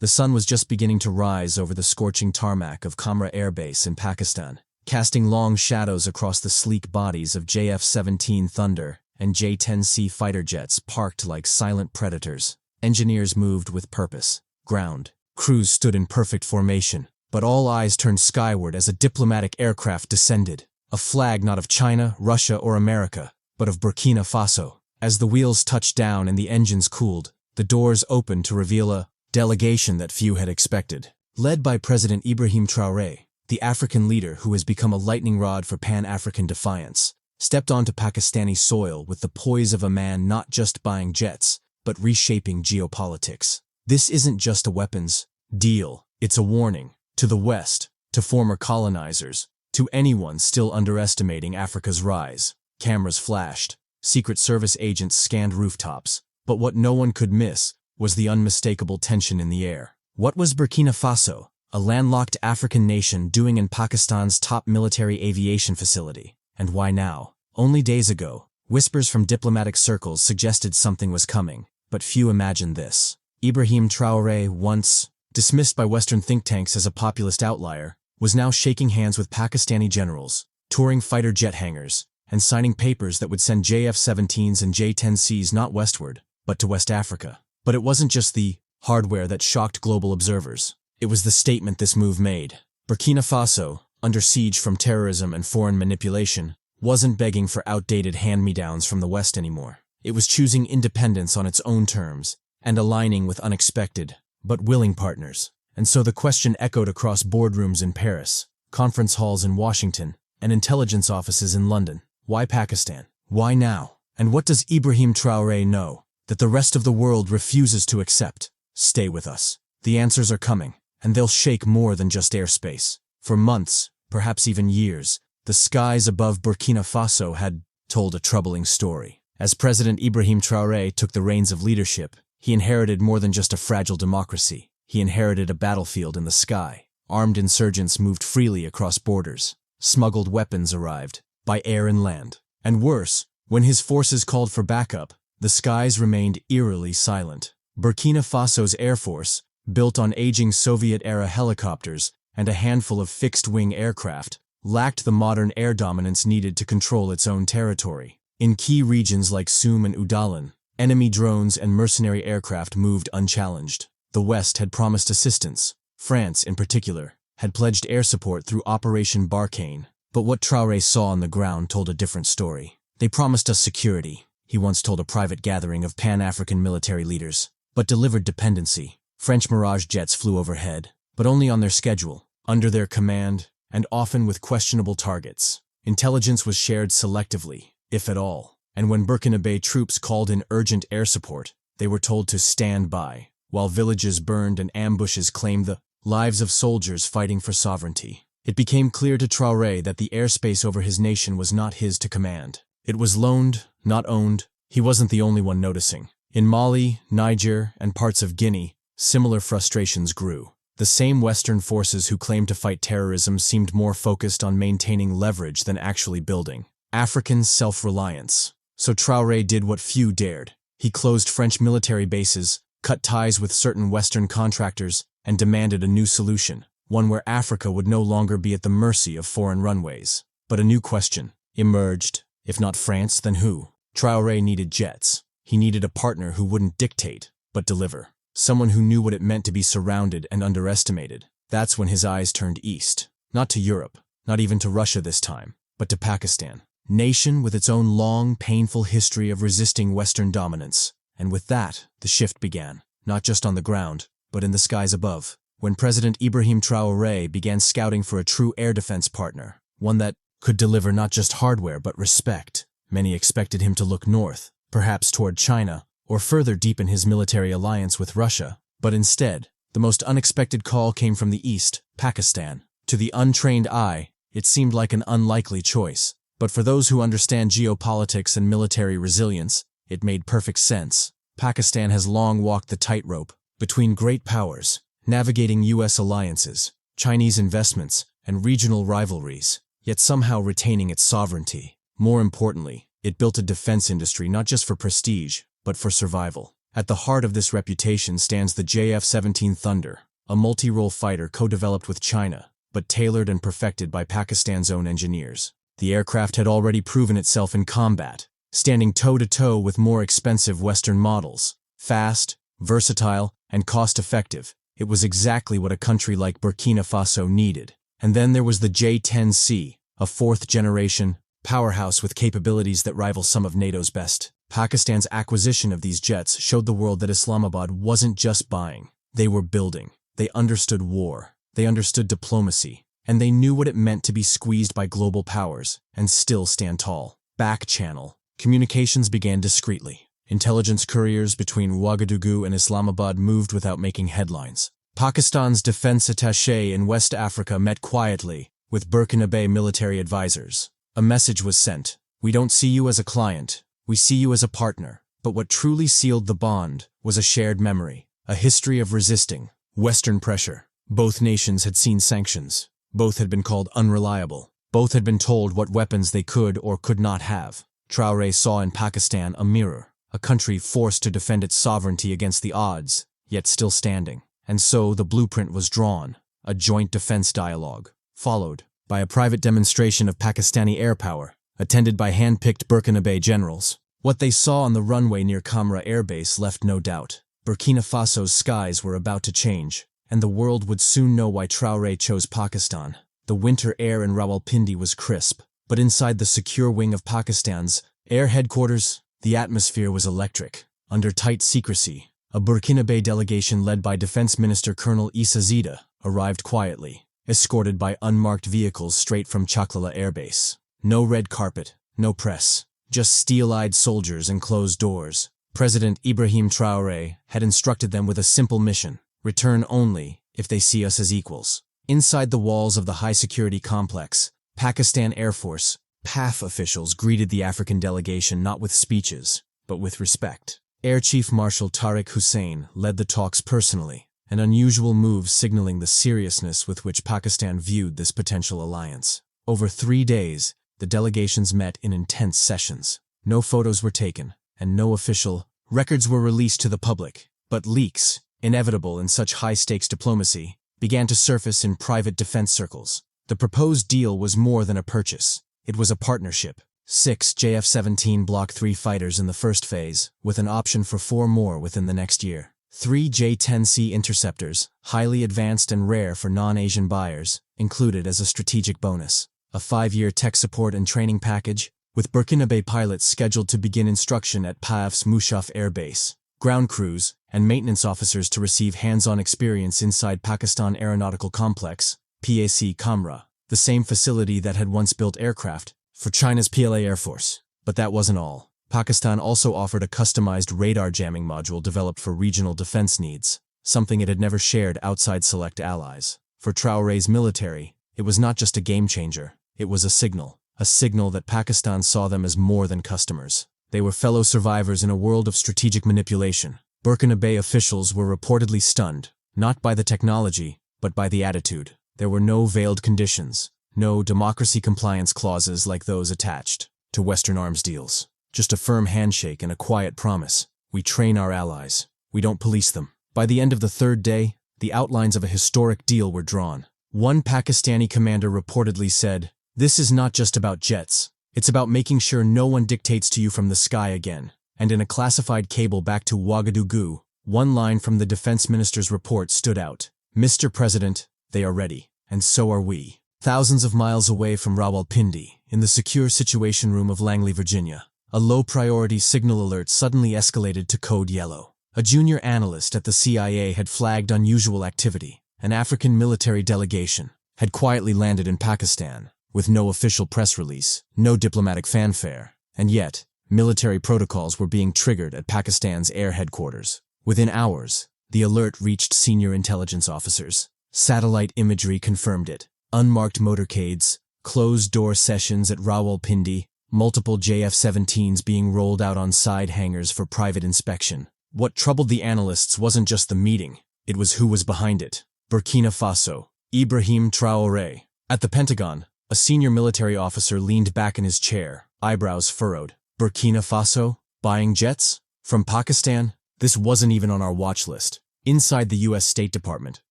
The sun was just beginning to rise over the scorching tarmac of Kamra Air Base in Pakistan, casting long shadows across the sleek bodies of JF-17 Thunder and J-10C fighter jets parked like silent predators. Engineers moved with purpose. Ground crews stood in perfect formation, but all eyes turned skyward as a diplomatic aircraft descended, a flag not of China, Russia, or America, but of Burkina Faso. As the wheels touched down and the engines cooled, the doors opened to reveal a delegation that few had expected. Led by President Ibrahim Traoré, the African leader who has become a lightning rod for Pan-African defiance, stepped onto Pakistani soil with the poise of a man not just buying jets, but reshaping geopolitics. This isn't just a weapons deal, it's a warning to the West, to former colonizers, to anyone still underestimating Africa's rise. Cameras flashed, Secret Service agents scanned rooftops, but what no one could miss was the unmistakable tension in the air. What was Burkina Faso, a landlocked African nation, doing in Pakistan's top military aviation facility? And why now? Only days ago, whispers from diplomatic circles suggested something was coming, but few imagined this. Ibrahim Traoré, once dismissed by Western think tanks as a populist outlier, was now shaking hands with Pakistani generals, touring fighter jet hangars, and signing papers that would send JF-17s and J-10Cs not westward, but to West Africa. But it wasn't just the hardware that shocked global observers. It was the statement this move made. Burkina Faso, under siege from terrorism and foreign manipulation, wasn't begging for outdated hand-me-downs from the West anymore. It was choosing independence on its own terms and aligning with unexpected, but willing partners. And so the question echoed across boardrooms in Paris, conference halls in Washington, and intelligence offices in London. Why Pakistan? Why now? And what does Ibrahim Traoré know that the rest of the world refuses to accept? Stay with us. The answers are coming, and they'll shake more than just airspace. For months, perhaps even years, the skies above Burkina Faso had told a troubling story. As President Ibrahim Traoré took the reins of leadership, he inherited more than just a fragile democracy. He inherited a battlefield in the sky. Armed insurgents moved freely across borders. Smuggled weapons arrived, by air and land. And worse, when his forces called for backup, the skies remained eerily silent. Burkina Faso's air force, built on aging Soviet-era helicopters and a handful of fixed-wing aircraft, lacked the modern air dominance needed to control its own territory. In key regions like Soum and Oudalan, enemy drones and mercenary aircraft moved unchallenged. The West had promised assistance. France, in particular, had pledged air support through Operation Barkhane. But what Traoré saw on the ground told a different story. They promised us security, he once told a private gathering of Pan-African military leaders, but delivered dependency. French Mirage jets flew overhead, but only on their schedule, under their command, and often with questionable targets. Intelligence was shared selectively, if at all, and when Burkinabé troops called in urgent air support, they were told to stand by, while villages burned and ambushes claimed the lives of soldiers fighting for sovereignty. It became clear to Traoré that the airspace over his nation was not his to command. It was loaned, not owned. He wasn't the only one noticing. In Mali, Niger, and parts of Guinea, similar frustrations grew. The same Western forces who claimed to fight terrorism seemed more focused on maintaining leverage than actually building African self-reliance. So Traoré did what few dared. He closed French military bases, cut ties with certain Western contractors, and demanded a new solution, one where Africa would no longer be at the mercy of foreign runways. But a new question emerged. If not France, then who? Traoré needed jets. He needed a partner who wouldn't dictate, but deliver. Someone who knew what it meant to be surrounded and underestimated. That's when his eyes turned east. Not to Europe, not even to Russia this time, but to Pakistan. Nation with its own long, painful history of resisting Western dominance. And with that, the shift began. Not just on the ground, but in the skies above. When President Ibrahim Traoré began scouting for a true air defense partner, one that could deliver not just hardware but respect, many expected him to look north, perhaps toward China, or further deepen his military alliance with Russia. But instead, the most unexpected call came from the east, Pakistan. To the untrained eye, it seemed like an unlikely choice. But for those who understand geopolitics and military resilience, it made perfect sense. Pakistan has long walked the tightrope between great powers, navigating U.S. alliances, Chinese investments, and regional rivalries, yet somehow retaining its sovereignty. More importantly, it built a defense industry not just for prestige, but for survival. At the heart of this reputation stands the JF-17 Thunder, a multi-role fighter co-developed with China, but tailored and perfected by Pakistan's own engineers. The aircraft had already proven itself in combat, standing toe-to-toe with more expensive Western models. Fast, versatile, and cost-effective, it was exactly what a country like Burkina Faso needed. And then there was the J-10C, a fourth-generation powerhouse with capabilities that rival some of NATO's best. Pakistan's acquisition of these jets showed the world that Islamabad wasn't just buying, they were building. They understood war, they understood diplomacy, and they knew what it meant to be squeezed by global powers and still stand tall. Back channel. Communications began discreetly. Intelligence couriers between Ouagadougou and Islamabad moved without making headlines. Pakistan's defense attaché in West Africa met quietly with Burkinabé military advisors. A message was sent. We don't see you as a client, we see you as a partner. But what truly sealed the bond was a shared memory, a history of resisting Western pressure. Both nations had seen sanctions. Both had been called unreliable. Both had been told what weapons they could or could not have. Traoré saw in Pakistan a mirror, a country forced to defend its sovereignty against the odds, yet still standing. And so the blueprint was drawn, a joint defense dialogue, followed by a private demonstration of Pakistani air power, attended by hand-picked Burkinabé generals. What they saw on the runway near Kamra Air Base left no doubt. Burkina Faso's skies were about to change, and the world would soon know why Traoré chose Pakistan. The winter air in Rawalpindi was crisp, but inside the secure wing of Pakistan's air headquarters, the atmosphere was electric. Under tight secrecy, a Burkinabé delegation led by Defense Minister Colonel Issa Zida arrived quietly, escorted by unmarked vehicles straight from Chaklala Air Base. No red carpet, no press, just steel-eyed soldiers and closed doors. President Ibrahim Traoré had instructed them with a simple mission: return only if they see us as equals. Inside the walls of the high-security complex, Pakistan Air Force, PAF officials greeted the African delegation not with speeches, but with respect. Air Chief Marshal Tariq Hussein led the talks personally, an unusual move signaling the seriousness with which Pakistan viewed this potential alliance. Over 3 days, the delegations met in intense sessions. No photos were taken, and no official records were released to the public. But leaks, inevitable in such high-stakes diplomacy, began to surface in private defense circles. The proposed deal was more than a purchase. It was a partnership. 6 JF-17 Block 3 fighters in the first phase, with an option for 4 more within the next year. 3 J-10C interceptors, highly advanced and rare for non-Asian buyers, included as a strategic bonus. A 5-year tech support and training package, with Burkinabé pilots scheduled to begin instruction at PAF's Mushaf Air Base. Ground crews and maintenance officers to receive hands-on experience inside Pakistan Aeronautical Complex, PAC Kamra, the same facility that had once built aircraft for China's PLA Air Force. But that wasn't all. Pakistan also offered a customized radar jamming module developed for regional defense needs, something it had never shared outside select allies. For Traoré's military, it was not just a game-changer, it was a signal that Pakistan saw them as more than customers. They were fellow survivors in a world of strategic manipulation. Burkinabé officials were reportedly stunned, not by the technology, but by the attitude. There were no veiled conditions, no democracy compliance clauses like those attached to Western arms deals. Just a firm handshake and a quiet promise: we train our allies, we don't police them. By the end of the 3rd day, the outlines of a historic deal were drawn. One Pakistani commander reportedly said, "This is not just about jets. It's about making sure no one dictates to you from the sky again." And in a classified cable back to Ouagadougou, one line from the defense minister's report stood out: "Mr. President, they are ready, and so are we." Thousands of miles away from Rawalpindi, in the secure situation room of Langley, Virginia, a low-priority signal alert suddenly escalated to code yellow. A junior analyst at the CIA had flagged unusual activity. An African military delegation had quietly landed in Pakistan, with no official press release, no diplomatic fanfare, and yet, military protocols were being triggered at Pakistan's air headquarters. Within hours, the alert reached senior intelligence officers. Satellite imagery confirmed it. Unmarked motorcades, closed-door sessions at Rawalpindi, multiple JF-17s being rolled out on side hangars for private inspection. What troubled the analysts wasn't just the meeting, it was who was behind it. Burkina Faso, Ibrahim Traoré. At the Pentagon, a senior military officer leaned back in his chair, eyebrows furrowed. Burkina Faso? Buying jets? From Pakistan? This wasn't even on our watch list. Inside the US State Department,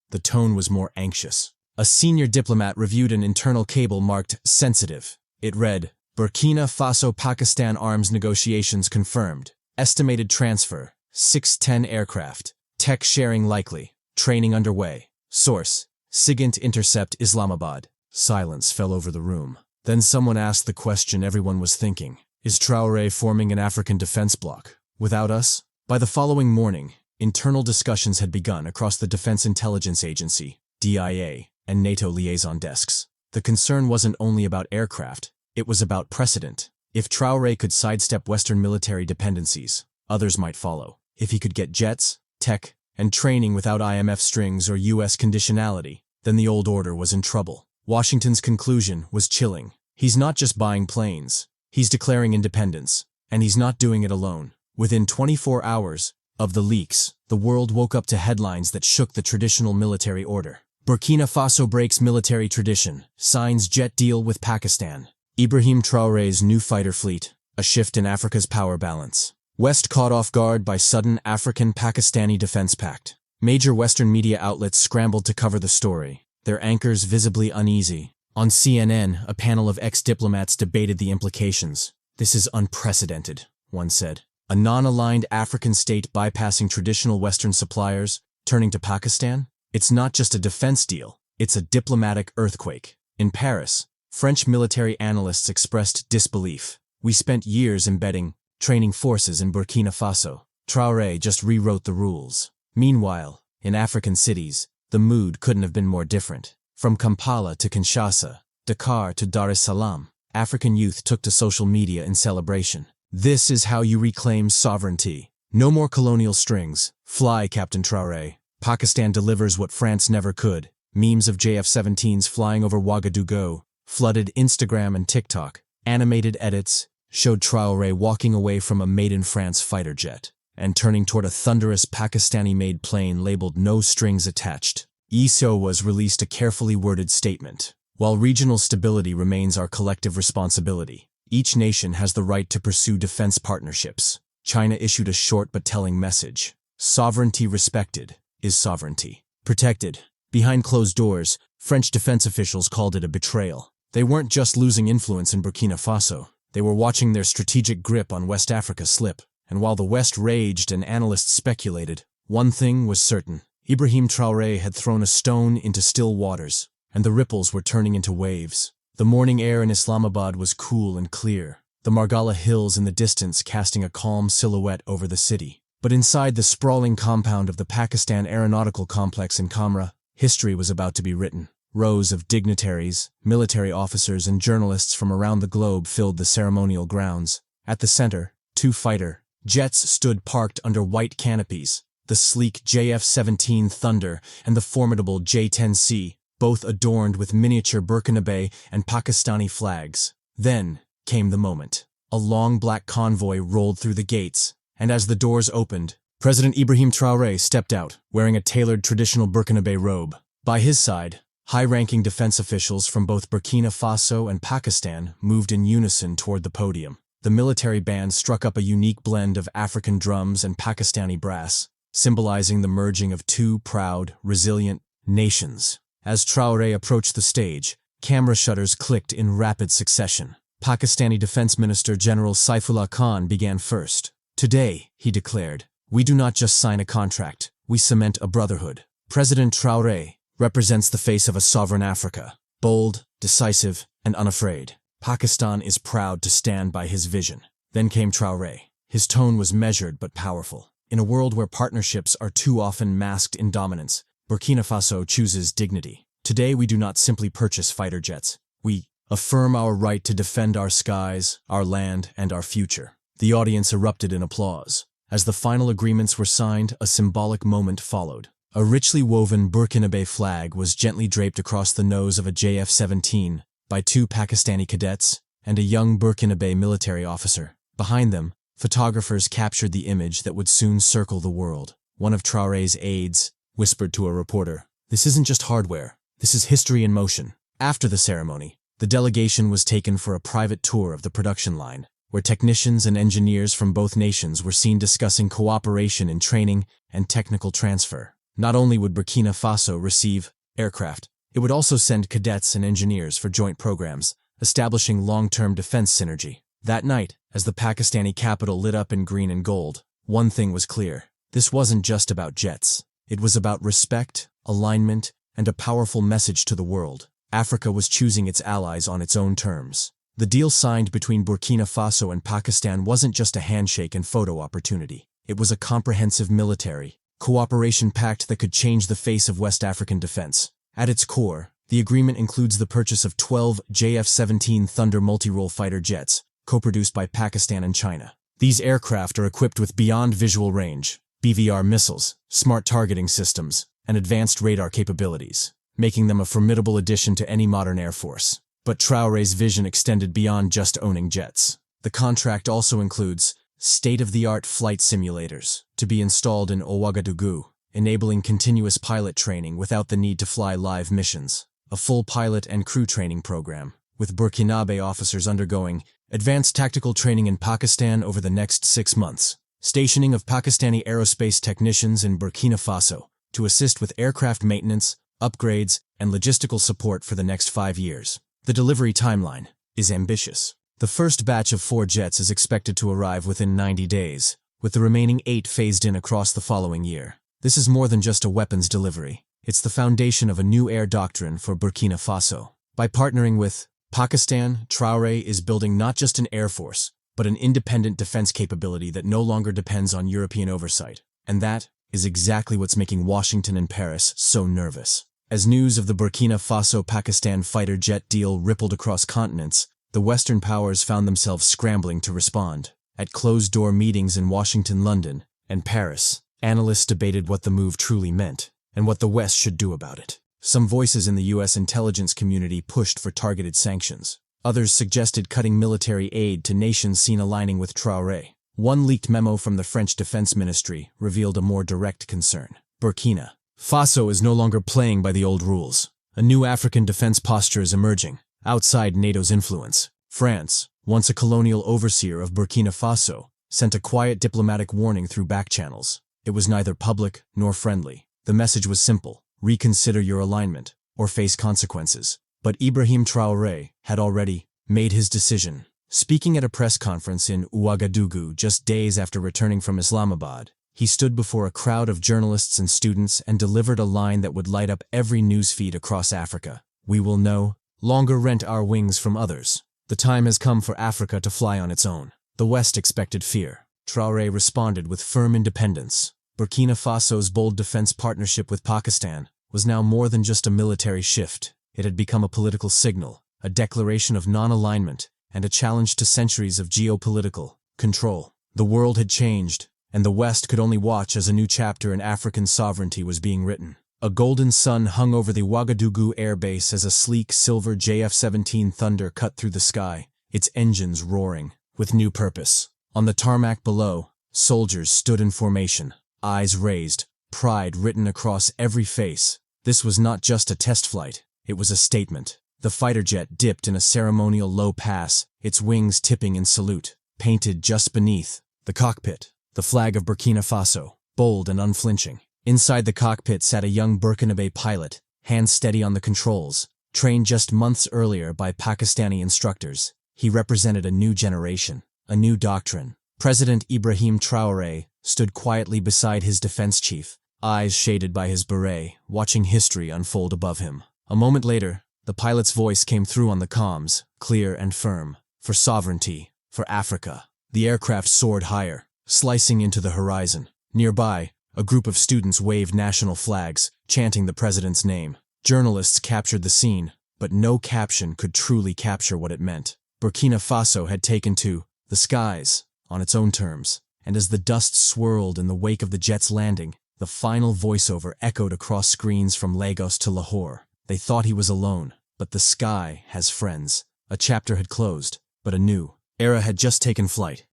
the tone was more anxious. A senior diplomat reviewed an internal cable marked sensitive. It read, Burkina Faso-Pakistan arms negotiations confirmed. Estimated transfer, 610 aircraft. Tech sharing likely. Training underway. Source, SIGINT Intercept Islamabad. Silence fell over the room. Then someone asked the question everyone was thinking. Is Traoré forming an African defense bloc? Without us? By the following morning, internal discussions had begun across the Defense Intelligence Agency, DIA, and NATO liaison desks. The concern wasn't only about aircraft, it was about precedent. If Traoré could sidestep Western military dependencies, others might follow. If he could get jets, tech, and training without IMF strings or US conditionality, then the old order was in trouble. Washington's conclusion was chilling. He's not just buying planes, he's declaring independence, and he's not doing it alone. Within 24 hours of the leaks, the world woke up to headlines that shook the traditional military order. Burkina Faso breaks military tradition, signs jet deal with Pakistan. Ibrahim Traoré's new fighter fleet, a shift in Africa's power balance. West caught off guard by sudden African-Pakistani defense pact. Major Western media outlets scrambled to cover the story, their anchors visibly uneasy. On CNN, a panel of ex-diplomats debated the implications. This is unprecedented, one said. A non-aligned African state bypassing traditional Western suppliers, turning to Pakistan? It's not just a defense deal, it's a diplomatic earthquake. In Paris, French military analysts expressed disbelief. We spent years embedding, training forces in Burkina Faso. Traoré just rewrote the rules. Meanwhile, in African cities, the mood couldn't have been more different. From Kampala to Kinshasa, Dakar to Dar es Salaam, African youth took to social media in celebration. This is how you reclaim sovereignty. No more colonial strings. Fly, Captain Traoré. Pakistan delivers what France never could. Memes of JF-17s flying over Ouagadougou flooded Instagram and TikTok. Animated edits showed Traoré walking away from a made-in-France fighter jet and turning toward a thunderous Pakistani-made plane labeled "No Strings Attached." ECOWAS released a carefully worded statement. While regional stability remains our collective responsibility, each nation has the right to pursue defense partnerships. China issued a short but telling message. Sovereignty respected is sovereignty protected. Behind closed doors, French defense officials called it a betrayal. They weren't just losing influence in Burkina Faso. They were watching their strategic grip on West Africa slip. And while the West raged and analysts speculated, one thing was certain. Ibrahim Traoré had thrown a stone into still waters, and the ripples were turning into waves. The morning air in Islamabad was cool and clear, the Margala Hills in the distance casting a calm silhouette over the city. But inside the sprawling compound of the Pakistan Aeronautical Complex in Kamra, history was about to be written. Rows of dignitaries, military officers, and journalists from around the globe filled the ceremonial grounds. At the center, two fighter jets stood parked under white canopies, the sleek JF-17 Thunder and the formidable J-10C, both adorned with miniature Burkinabé and Pakistani flags. Then came the moment. A long black convoy rolled through the gates, and as the doors opened, President Ibrahim Traoré stepped out, wearing a tailored traditional Burkinabé robe. By his side, high-ranking defense officials from both Burkina Faso and Pakistan moved in unison toward the podium. The military band struck up a unique blend of African drums and Pakistani brass, symbolizing the merging of two proud, resilient nations. As Traoré approached the stage, camera shutters clicked in rapid succession. Pakistani Defense Minister General Saifullah Khan began first. "Today," he declared, "we do not just sign a contract, we cement a brotherhood." President Traoré represents the face of a sovereign Africa, bold, decisive, and unafraid. Pakistan is proud to stand by his vision. Then came Traoré. His tone was measured but powerful. In a world where partnerships are too often masked in dominance, Burkina Faso chooses dignity. Today we do not simply purchase fighter jets. We affirm our right to defend our skies, our land, and our future. The audience erupted in applause. As the final agreements were signed, a symbolic moment followed. A richly woven Burkinabé flag was gently draped across the nose of a JF-17 by two Pakistani cadets and a young Burkinabé military officer. Behind them, photographers captured the image that would soon circle the world. One of Traoré's aides whispered to a reporter, "This isn't just hardware, this is history in motion." After the ceremony, the delegation was taken for a private tour of the production line, where technicians and engineers from both nations were seen discussing cooperation in training and technical transfer. Not only would Burkina Faso receive aircraft, it would also send cadets and engineers for joint programs, establishing long-term defense synergy. That night, as the Pakistani capital lit up in green and gold, one thing was clear. This wasn't just about jets. It was about respect, alignment, and a powerful message to the world. Africa was choosing its allies on its own terms. The deal signed between Burkina Faso and Pakistan wasn't just a handshake and photo opportunity. It was a comprehensive military cooperation pact that could change the face of West African defense. At its core, the agreement includes the purchase of 12 JF-17 Thunder multi-role fighter jets, co-produced by Pakistan and China. These aircraft are equipped with beyond visual range, BVR missiles, smart targeting systems, and advanced radar capabilities, making them a formidable addition to any modern air force. But Traoré's vision extended beyond just owning jets. The contract also includes state-of-the-art flight simulators to be installed in Ouagadougou, enabling continuous pilot training without the need to fly live missions. A full pilot and crew training program, with Burkinabé officers undergoing advanced tactical training in Pakistan over the next 6 months. Stationing of Pakistani aerospace technicians in Burkina Faso to assist with aircraft maintenance, upgrades, and logistical support for the next 5 years. The delivery timeline is ambitious. The first batch of 4 jets is expected to arrive within 90 days, with the remaining 8 phased in across the following year. This is more than just a weapons delivery. It's the foundation of a new air doctrine for Burkina Faso. By partnering with Pakistan, Traoré is building not just an air force, but an independent defense capability that no longer depends on European oversight. And that is exactly what's making Washington and Paris so nervous. As news of the Burkina Faso-Pakistan fighter jet deal rippled across continents, the Western powers found themselves scrambling to respond. At closed-door meetings in Washington, London, and Paris, analysts debated what the move truly meant and what the West should do about it. Some voices in the U.S. intelligence community pushed for targeted sanctions. Others suggested cutting military aid to nations seen aligning with Traoré. One leaked memo from the French Defense Ministry revealed a more direct concern. Burkina Faso is no longer playing by the old rules. A new African defense posture is emerging, outside NATO's influence. France, once a colonial overseer of Burkina Faso, sent a quiet diplomatic warning through back channels. It was neither public nor friendly. The message was simple: reconsider your alignment, or face consequences. But Ibrahim Traoré had already made his decision. Speaking at a press conference in Ouagadougou just days after returning from Islamabad, he stood before a crowd of journalists and students and delivered a line that would light up every newsfeed across Africa. We will no longer rent our wings from others. The time has come for Africa to fly on its own. The West expected fear. Traoré responded with firm independence. Burkina Faso's bold defense partnership with Pakistan was now more than just a military shift. It had become a political signal, a declaration of non-alignment, and a challenge to centuries of geopolitical control. The world had changed, and the West could only watch as a new chapter in African sovereignty was being written. A golden sun hung over the Ouagadougou air base as a sleek silver JF-17 Thunder cut through the sky, its engines roaring with new purpose. On the tarmac below, soldiers stood in formation, eyes raised, pride written across every face. This was not just a test flight, it was a statement. The fighter jet dipped in a ceremonial low pass, its wings tipping in salute. Painted just beneath the cockpit, the flag of Burkina Faso, bold and unflinching. Inside the cockpit sat a young Burkinabé pilot, hands steady on the controls. Trained just months earlier by Pakistani instructors, he represented a new generation, a new doctrine. President Ibrahim Traoré stood quietly beside his defense chief, eyes shaded by his beret, watching history unfold above him. A moment later, the pilot's voice came through on the comms, clear and firm. For sovereignty, for Africa. The aircraft soared higher, slicing into the horizon. Nearby, a group of students waved national flags, chanting the president's name. Journalists captured the scene, but no caption could truly capture what it meant. Burkina Faso had taken to the skies on its own terms, and as the dust swirled in the wake of the jet's landing, the final voiceover echoed across screens from Lagos to Lahore. They thought he was alone, but the sky has friends. A chapter had closed, but a new era had just taken flight.